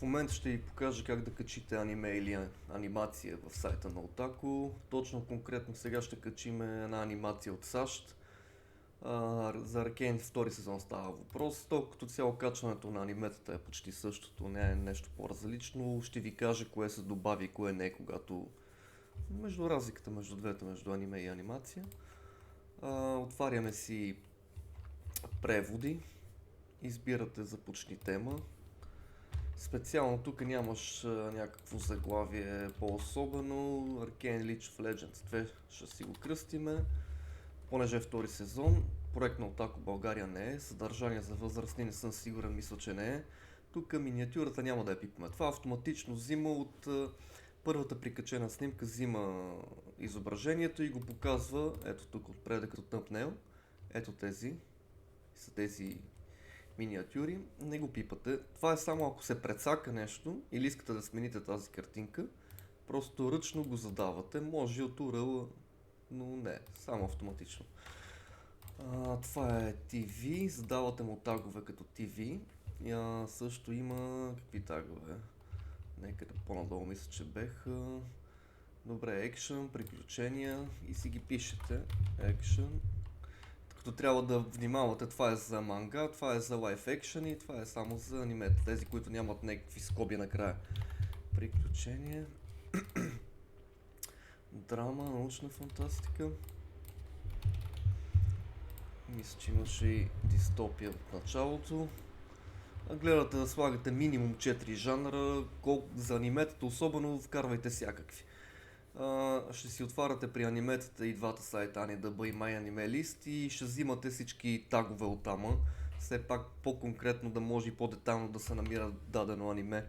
момента ще ви покажа как да качите аниме или анимация в сайта на Otaku. Точно конкретно сега ще качим една анимация от САЩ. За Arcane втори сезон става въпрос. То като цяло качването на аниметата е почти същото, не е нещо по-различно. Ще ви кажа кое се добави и кое не, когато между разликата между двете, между аниме и анимация. Отваряме си преводи, избирате започни тема. Специално тук нямаш някакво заглавие по-особено. Arcane League of Legends 2 ще си го кръстиме. Понеже е втори сезон, проект на Otaku България не е, съдържание за възрастни не съм сигурен, мисля, че не е. Тук миниатюрата няма да я пипаме. Това автоматично взима от първата прикачена снимка, взима изображението и го показва, ето тук отпред като thumbnail. Ето тези са тези миниатюри, не го пипате. Това е само ако се прецака нещо или искате да смените тази картинка, просто ръчно го задавате, може и от URL, но не, само автоматично. Това е TV, задавате му тагове като TV. Също има какви тагове? Некъде по-надолу мисля, че бех. Добре, екшън, приключения и си ги пишете. Екшън. Като трябва да внимавате, това е за манга, това е за лайф екшън и това е само за анимета. Тези, които нямат някакви скоби накрая. Приключения. Драма, научна фантастика. Мисля, че имаше и дистопия от началото. Гледате да слагате минимум 4 жанра, за аниметата особено вкарвайте всякакви. Ще си отваряте при аниметата и двата сайта AniDB и MyAnimeList и ще взимате всички тагове от тама. Все пак по-конкретно да може и по-детайлно да се намира дадено аниме.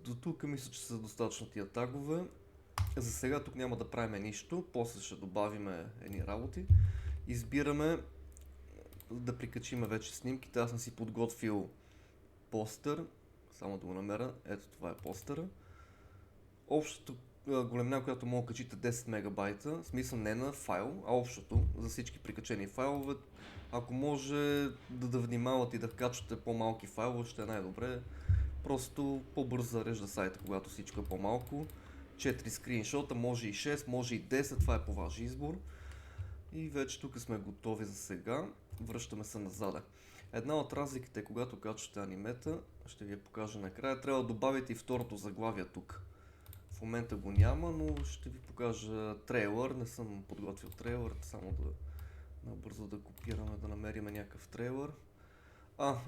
До тук мисля, че са достатъчно тия тагове. За сега тук няма да правим нищо, после ще добавим едни работи. Избираме да прикачиме вече снимките. Аз съм си подготвил постър, само да го намеря. Ето това е постъра. Общото големина, която мога да качите 10 мегабайта, в смисъл не на файл, а общото за всички прикачени файлове. Ако може да внимавате и да качвате по-малки файлове, ще е най-добре. Просто по-бързо зарежда сайта, когато всичко е по-малко. 4 скриншота, може и 6, може и 10, това е по ваш избор. И вече тук сме готови за сега. Връщаме се назад. Една от разликите, когато качвате анимета, ще ви я покажа накрая, трябва да добавите и второто заглавие тук. В момента го няма, но ще ви покажа трейлър. Не съм подготвил трейлър, само да набързо да копираме, да намерим някакъв трейлър.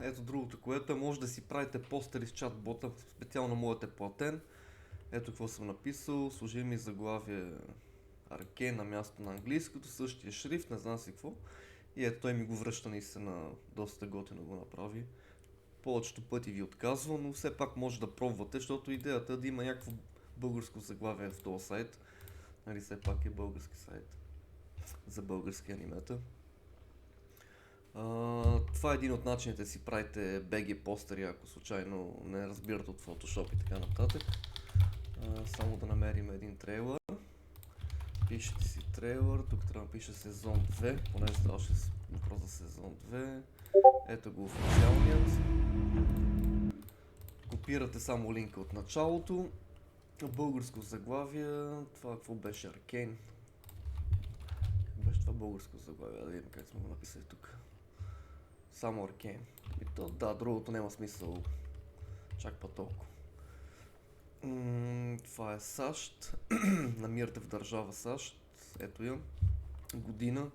Ето другото, което е, може да си правите постери с чатбота, специално моят е платен. Ето какво съм написал, служи ми заглавие Arcane на място на английското, същия шрифт, не знам си какво. И ето той ми го връща наистина, доста готино го направи. Повечето пъти ви отказва, но все пак може да пробвате, защото идеята е да има някакво българско заглавие в този сайт. Нали, все пак е български сайт за български анимета. Това е един от начините да си правите BG постери, ако случайно не разбирате от Photoshop и така нататък. Само да намерим един трейлър. Пишете си трейлър, тук трябва да пише сезон 2, понеже ставаше въпрос за сезон 2. Ето го официалният. Копирате само линка от началото. Българско заглавие, това какво беше Arcane? Беше това българско заглавие, да видим как сме го написали тук. Само Arcane. И то да, другото няма смисъл. Чак па толкова. Това е САЩ. Намирате в държава САЩ. Ето я. Година.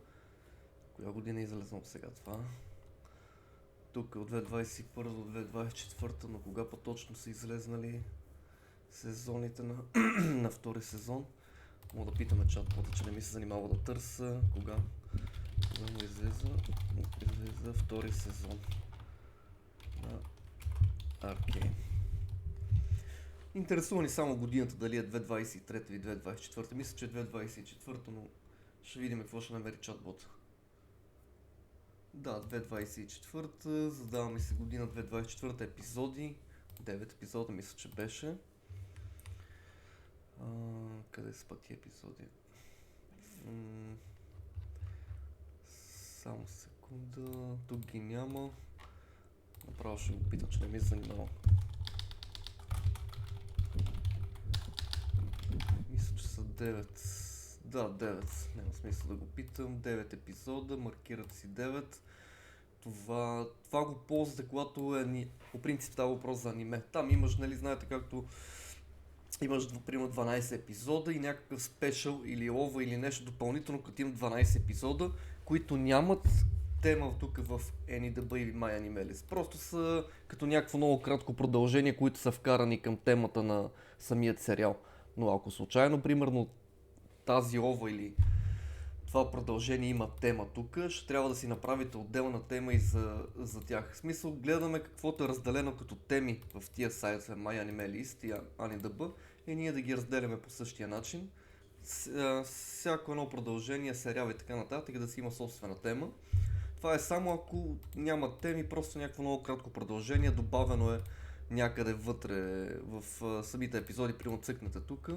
Коя година е излезнал сега това? Тук от 2021 до 2024, но кога по-точно са излезнали сезоните на втори сезон? Мога да питаме чатбота, че не ми се занимава да търся. Кога му излиза втори сезон на Arcane. Интересува ни само годината, дали е 2023 или 2024. Мисля, че е 2024, но ще видим какво ще намери чатбота. Да, 2024, задаваме си година 2024 епизоди. 9 епизода мисля, че беше. Къде са пъти епизоди? Само секунда, тук ги няма. Направо ще го питам, че не ми занимава. Мисля, че са 9. Да, 9. Няма смисъл да го питам. 9 епизода, маркират си 9. Това го ползвате, когато по принцип става въпрос за аниме. Там имаш, нали, знаете, както имаш, примерно, 12 епизода и някакъв спешъл или ова или нещо допълнително, като има 12 епизода, които нямат тема тук в AnyDB или MyAnimeList. Просто са като някакво много кратко продължение, които са вкарани към темата на самият сериал. Но ако случайно, примерно, тази ова или това продължение има тема тук, ще трябва да си направите отделна тема и за тях. В смисъл, гледаме каквото е разделено като теми в тия сайтове MyAnimeList и AnyDB и ние да ги разделяме по същия начин. Всяко едно продължение, сериал и така нататък да си има собствена тема. Това е само ако няма теми, просто някакво много кратко продължение, добавено е някъде вътре в самите епизоди, примерно цъкнете тук.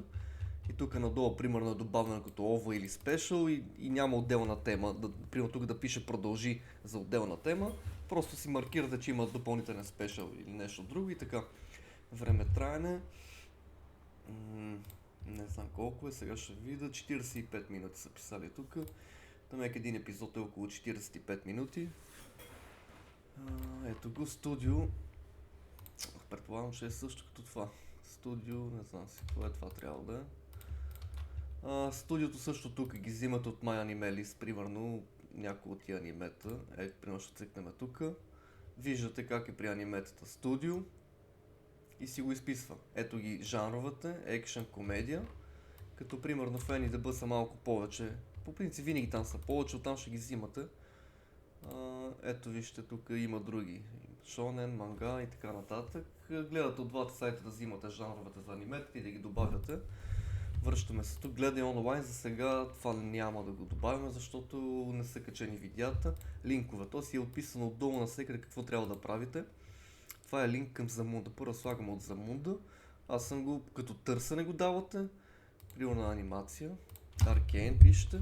И тук надолу, примерно, е добавено като ова или спешъл и няма отделна тема. Примерно тук да пише продължи за отделна тема. Просто си маркирате, че има допълнителен спешъл или нещо друго и така. Време траене. Не знам колко е, сега ще видя. 45 минути са писали тук. Там един епизод е около 45 минути. Ето го, студио. Предполагам, че е също като това. Студио, не знам си какво е това, трябва да е. Студиото също тук ги взимат от MyAnimeList, примерно някои от тия анимета. Примерно ще цъкнем тук. Виждате как е при аниметата студио и си го изписва. Ето ги жанровете, екшен, комедия. Като примерно в AnyDB са малко повече. По принцип винаги там са повече, оттам ще ги взимате. Ето вижте, тук има други. Шонен, манга и така нататък. Гледате от двата сайта да взимате жанровете за аниметите и да ги добавяте. Връщаме се тук, гледай онлайн, за сега това няма да го добавяме, защото не са качени видеята. Линкове, то си е описано отдолу на всекъде какво трябва да правите. Това е линк към Замунда, първо слагаме от Замунда. Аз съм го, като търсене го давате. Примерно на анимация. Arcane пишете.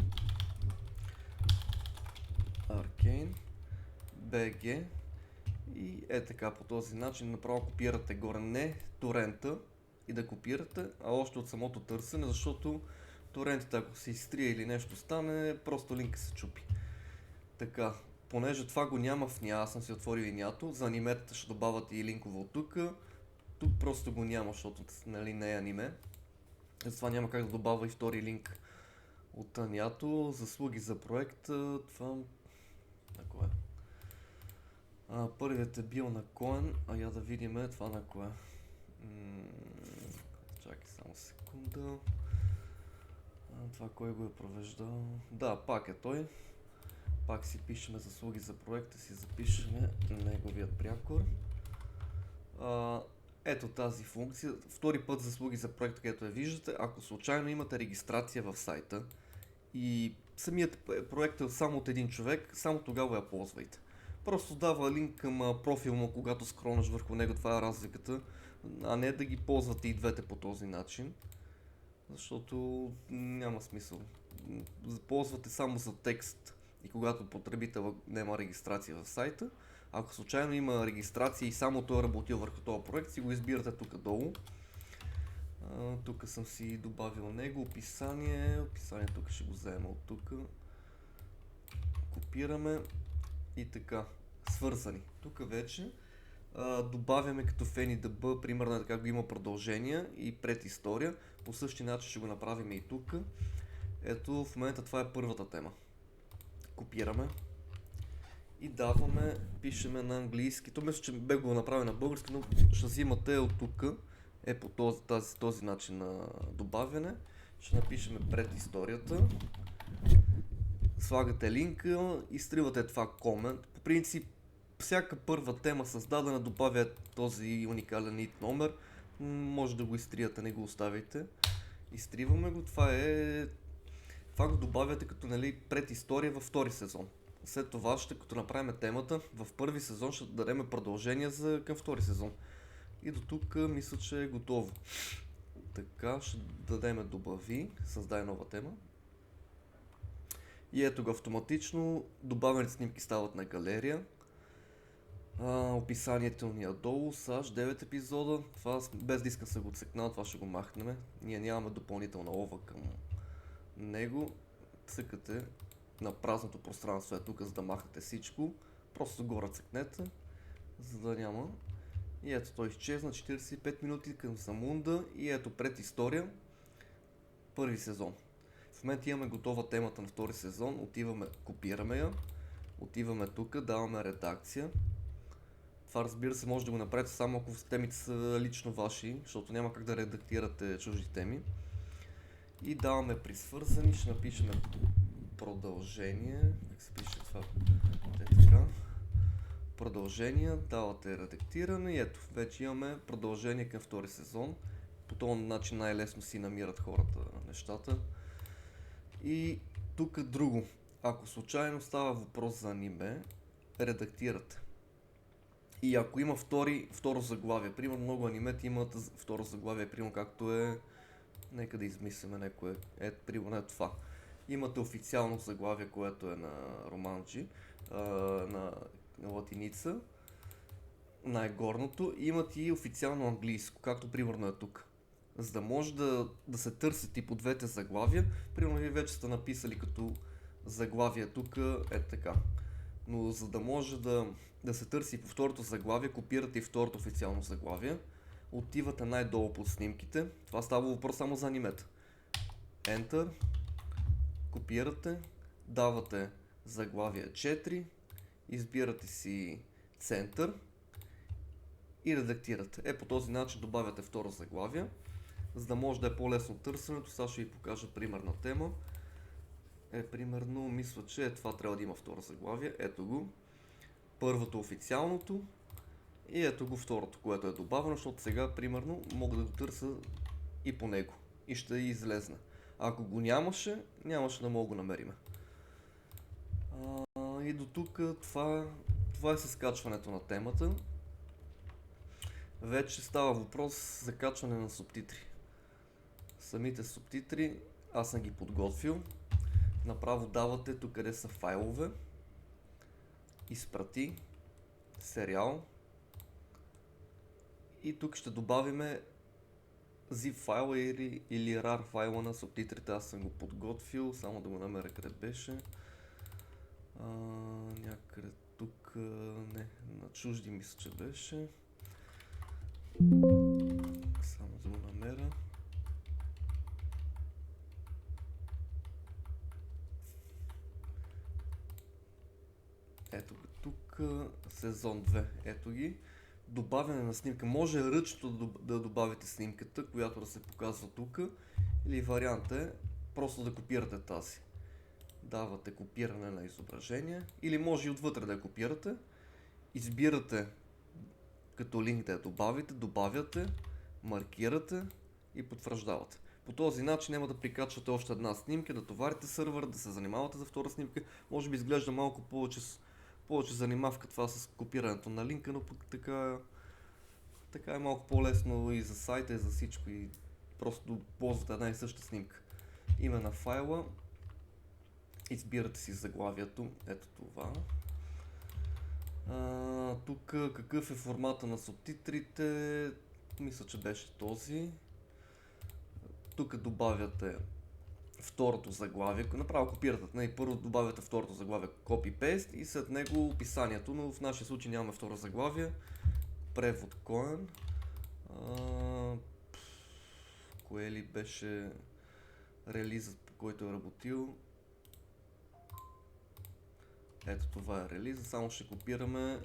Arcane. BG. И така по този начин направо копирате горе, не торента и да копирате, а още от самото търсене, защото торентите ако се изтрие или нещо стане, просто линка се чупи. Така, понеже това го няма в ня, аз съм си отворил и нято, за аниметата ще добавяте и линкове от тук. Тук просто го няма, защото нали, не е аниме. Затова няма как да добавя и втори линк от нято. Заслуги за проекта, това... На кое? Първият е бил на Коен, а я да видим това на кое. Чакай само секунда. Това кой го е провеждал? Да, пак е той. Пак си пишеме заслуги за проекта, си запишеме неговият прякор. Ето тази функция. Втори път заслуги за проекта, където я виждате. Ако случайно имате регистрация в сайта и самият проект е само от един човек, само тогава я ползвайте. Просто дава линк към профила му, когато скронаш върху него, това е разликата, а не да ги ползвате и двете по този начин, защото няма смисъл. Ползвате само за текст и когато потребител няма регистрация в сайта. Ако случайно има регистрация и само той е работил върху този проект, си го избирате тук долу. Тук съм си добавил него, описание тук ще го взема от тук. Копираме и така, свързани. Тук вече добавяме като в AnyDB, примерно така го има продължение и предистория. По същия начин ще го направим и тук. Ето в момента това е първата тема. Копираме и даваме, пишеме на английски. То мисля, че бе го направя на български, но ще взимате от тук. По този начин на добавяне. Ще напишеме предисторията. Слагате линка, изтривате това комент. По принцип, всяка първа тема създадена добавя този уникален id номер. Може да го изтриете, не го оставите. Изтриваме го, това го добавяте като нали, предистория във втори сезон. След това като направим темата, в първи сезон ще дадем продължение към втори сезон. И до тук мисля, че е готово. Така, ще дадем добави, създай нова тема. И ето го автоматично, добавените снимки стават на галерия. Описанието ни е долу, САЩ 9 епизода. Това без да искам се го цъкнал, това ще го махнем. Ние нямаме допълнителна лова към него. Цъкате на празното пространство е тук, за да махнете всичко. Просто горе цъкнете, за да няма. И ето той изчезна, 45 минути към Самунда и ето пред история, първи сезон. В момента имаме готова темата на втори сезон, отиваме, копираме я, отиваме тук, даваме редакция. Това разбира се може да го направите само ако темите са лично ваши, защото няма как да редактирате чужди теми. И даваме при свързани, ще напишем продължение, как се пише това, така. Продължение, давате редактиране и ето, вече имаме продължение към втори сезон. По този начин най-лесно си намират хората нещата. И тук друго, ако случайно става въпрос за аниме, редактирате. И ако има второ заглавие, примерно много анимети имат второ заглавие, примерно както е, нека да измислиме някое, примерно това. Имате официално заглавие, което е на романджи, на латиница, най-горното, и имат и официално английско, както примерно е тук. За да може да се търсят и по двете заглавия, примерно ви вече сте написали като заглавие тук, така. Но за да може да се търси по второто заглавие, копирате и второто официално заглавие, отивате най-долу под снимките, това става въпрос само за анимета. Enter, копирате, давате заглавие 4, избирате си център и редактирате. По този начин добавяте второ заглавие, за да може да е по-лесно търсенето. Сега ще ви покажа примерна тема. Примерно, мисля, че това трябва да има второ заглавие. Ето го. Първото официалното и ето го второто, което е добавено, защото сега, примерно, мога да го търся и по него. И ще излезне. Ако го нямаше да мога да го намерим. И до тук това е със скачването на темата. Вече става въпрос за качване на субтитри. Самите субтитри аз съм ги подготвил. Направо давате тук къде са файлове, изпрати, сериал и тук ще добавиме zip файла или RAR файла на субтитрите. Аз съм го подготвил, само да го намеря къде беше. Някъде тук, не, на чужди мисля, че беше. Само да го намеря. Ето го тук, сезон 2, ето ги. Добавяне на снимка. Може ръчно да добавите снимката, която да се показва тук. Или вариант е просто да копирате тази. Давате копиране на изображение. Или може и отвътре да я копирате. Избирате като линк да я добавяте, маркирате и потвърждавате. По този начин няма да прикачвате още една снимка, да товарите сървър, да се занимавате за втора снимка. Може би изглежда малко повече занимавка това с копирането на линка, но пък така е малко по-лесно и за сайта, и за всичко, и просто ползвате една и съща снимка. Име на файла, избирате си заглавието, ето това. Тук какъв е формата на субтитрите, мисля, че беше този. Тук добавяте второто заглавие, направо копирате, първо добавяте второто заглавие copy-paste и след него описанието, но в нашия случай нямаме второ заглавие. Превод Коен. Кое ли беше релизът, по който е работил? Ето това е релиза, само ще копираме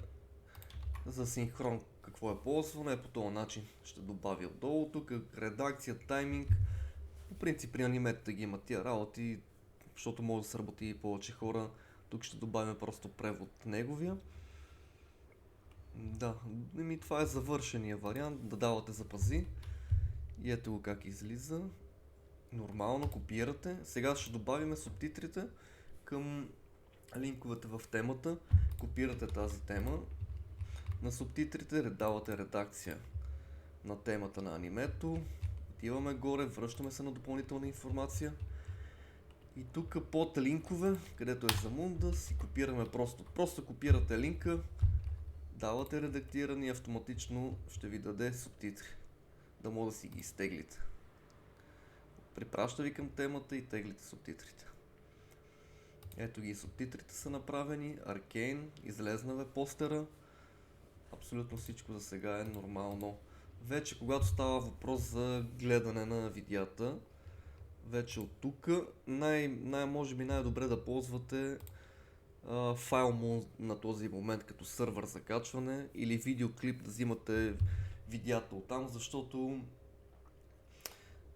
за синхрон какво е ползвано, по този начин ще добавя отдолу. Тук редакция, тайминг. По принцип при аниметите ги имат тия работи, защото може да се работи и повече хора. Тук ще добавим просто превод неговия. Да, това е завършения вариант, да давате запази. И ето го как излиза. Нормално, копирате. Сега ще добавим субтитрите към линковете в темата. Копирате тази тема. На субтитрите давате редакция на темата на анимето. Отиваме горе, връщаме се на допълнителна информация. И тук под линкове, където е Замунда, си копираме просто копирате линка, Давате редактирани и автоматично ще ви даде субтитри, да може да си ги изтеглите. Припраща ви към темата и теглите субтитрите. Ето ги, субтитрите са направени, Arcane, излезна постера. Абсолютно всичко за сега е нормално. Вече когато става въпрос за гледане на видеята, вече от тук може би най-добре да ползвате FileMoon на този момент като сървър за качване или видеоклип да взимате видеята оттам, защото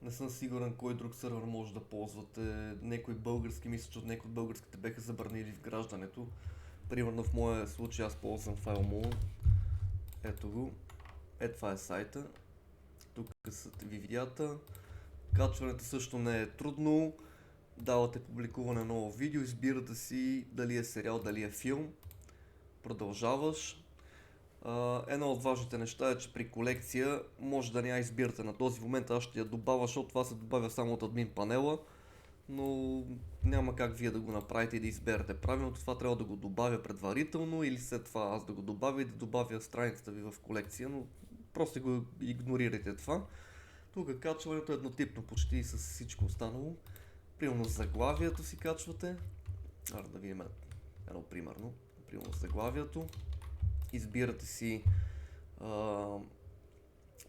не съм сигурен кой друг сървър може да ползвате. Някой български, мисля, че от някои от българските беха забранили вграждането. Примерно в моя случай аз ползвам FileMoon. Ето го. Това е сайта. Тук са ви видеята. Качването също не е трудно. Давате публикуване на ново видео, избирате си дали е сериал, дали е филм. Продължаваш. Едно от важните неща е, че при колекция може да не я избирате на този момент, аз ще я добавя, защото това се добавя само от админ панела, но няма как вие да го направите и да изберете правилно. Това трябва да го добавя предварително или след това аз да го добавя и да добавя страницата ви в колекция, но просто го игнорирайте това. Тук качването е еднотипно почти с всичко останало. Примерно заглавието си качвате. Да видим едно примерно. Примерно заглавието. Избирате си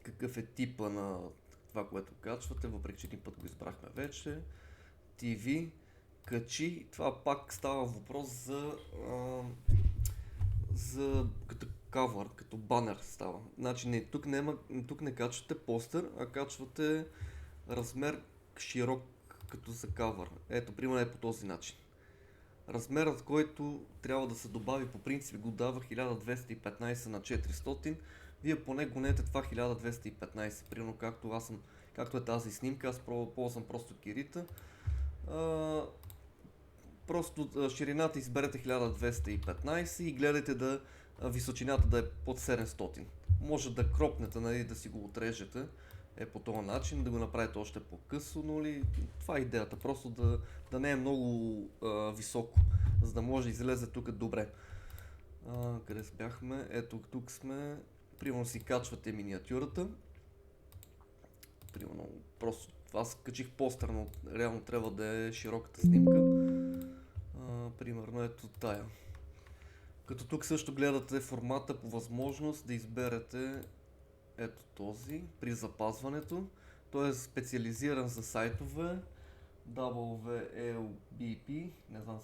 какъв е типа на това, което качвате, въпреки че един път го избрахме вече. TV, качи, това пак става въпрос за като кавър, като банер става. Значи тук не качвате постер, а качвате размер широк като за кавър. Ето, примерно е по този начин. Размерът, който трябва да се добави по принцип го дава 1215 на 400. Вие поне гонете това 1215, примерно както е тази снимка, аз ползвам просто Кирита. Просто ширината изберете 1215 и гледайте височината да е под 700. Може да кропнете, нали, да си го отрежете по този начин, да го направите още по-късо, нали? Това е идеята, просто да не е много високо, за да може да излезе тук добре. Къде бяхме? Ето тук сме. Примерно си качвате миниатюрата. Примерно просто аз качих постер, но реално трябва да е широката снимка. Примерно ето тая. Като тук също гледате формата по възможност да изберете ето този при запазването. Той е специализиран за сайтове WLBP, не знам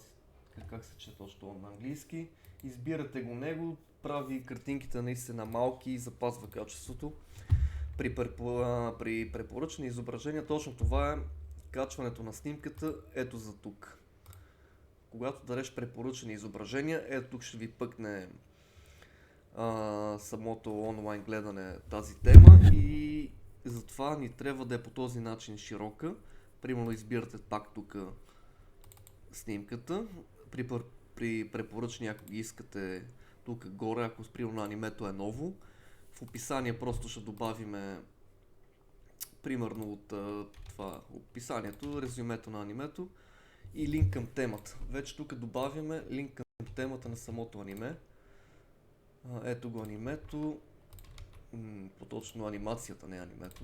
как се чете точно на английски. Избирате го него, прави картинките наистина малки и запазва качеството. При препоръчани изображения точно това е качването на снимката, ето за тук. Когато дадеш препоръчани изображения, ето тук ще ви пъкне самото онлайн гледане тази тема и затова ни трябва да е по този начин широка. Примерно избирате пак тук снимката. При препоръчни, ако ги искате тук горе, ако примерно анимето е ново, в описание просто ще добавиме примерно от това описанието, резюмето на анимето и линк към темата. Вече тук добавяме линк към темата на самото аниме. Ето го анимето, по-точно анимацията, не анимето.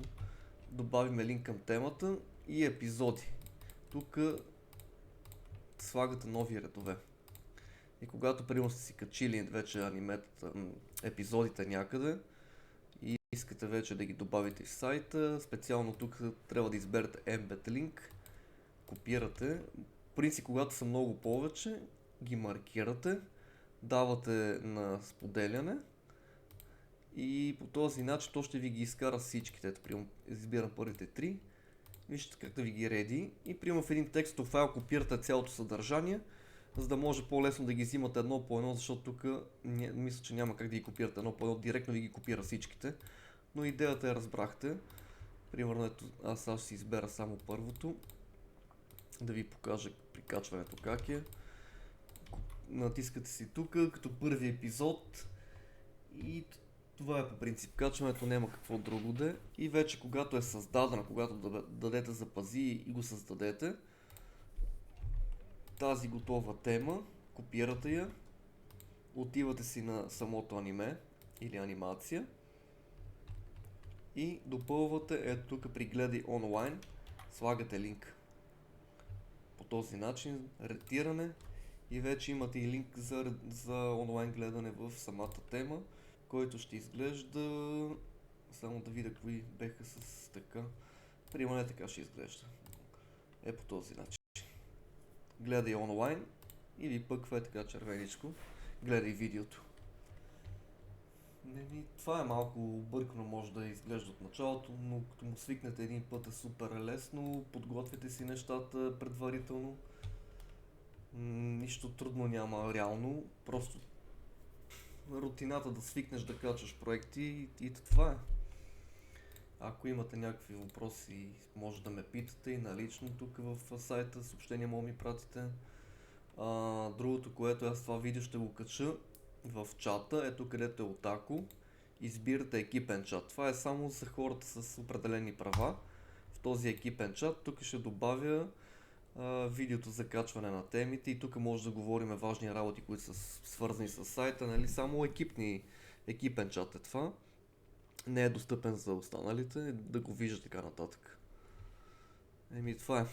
Добавиме линк към темата и епизоди. Тук слагате нови редове. И когато примерно сте си качили вече епизодите някъде и искате вече да ги добавите в сайта, специално тук трябва да изберете Embed Link, копирате. В принцип, когато са много повече, ги маркирате, давате на споделяне и по този начин то ще ви ги изкара всичките. Ето, примерно, избирам първите 3, вижте как да ви ги реди и примерно в един текстов файл копирате цялото съдържание, за да може по-лесно да ги взимате едно по едно, защото тук мисля, че няма как да ги копирате едно по едно, директно ви ги копира всичките, но идеята я разбрахте. Примерно ето, аз ще си избера само първото, да ви покажа при качването как е. Натискате си тук като първи епизод и това е по принцип качването, няма какво друго да е. И вече когато е създадена, когато дадете запази и го създадете, тази готова тема, копирате я отивате си на самото аниме или анимация и допълвате, ето тук при гледай онлайн, слагате линк. По този начин ретиране и вече имате и линк за онлайн гледане в самата тема, който ще изглежда, само да видя кои беха с така, примерно така ще изглежда. Е по този начин. Гледай онлайн или пък е така червеничко, гледай видеото. Това е малко объркано, може да изглежда от началото, но като му свикнете един път е супер лесно, подготвяте си нещата предварително. Нищо трудно няма реално, просто рутината да свикнеш да качваш проекти и това е. Ако имате някакви въпроси, може да ме питате и налично тук в сайта, съобщения мога ми пратите. Другото, което аз това видео ще го кача в чата, ето където е Otaku, избирате екипен чат. Това е само за хората с определени права. В този екипен чат тук ще добавя видеото за качване на темите и тук може да говорим важни работи, които са свързани с сайта, нали? Само екипен чат е това. Не е достъпен за останалите, да го вижда така нататък. Това е.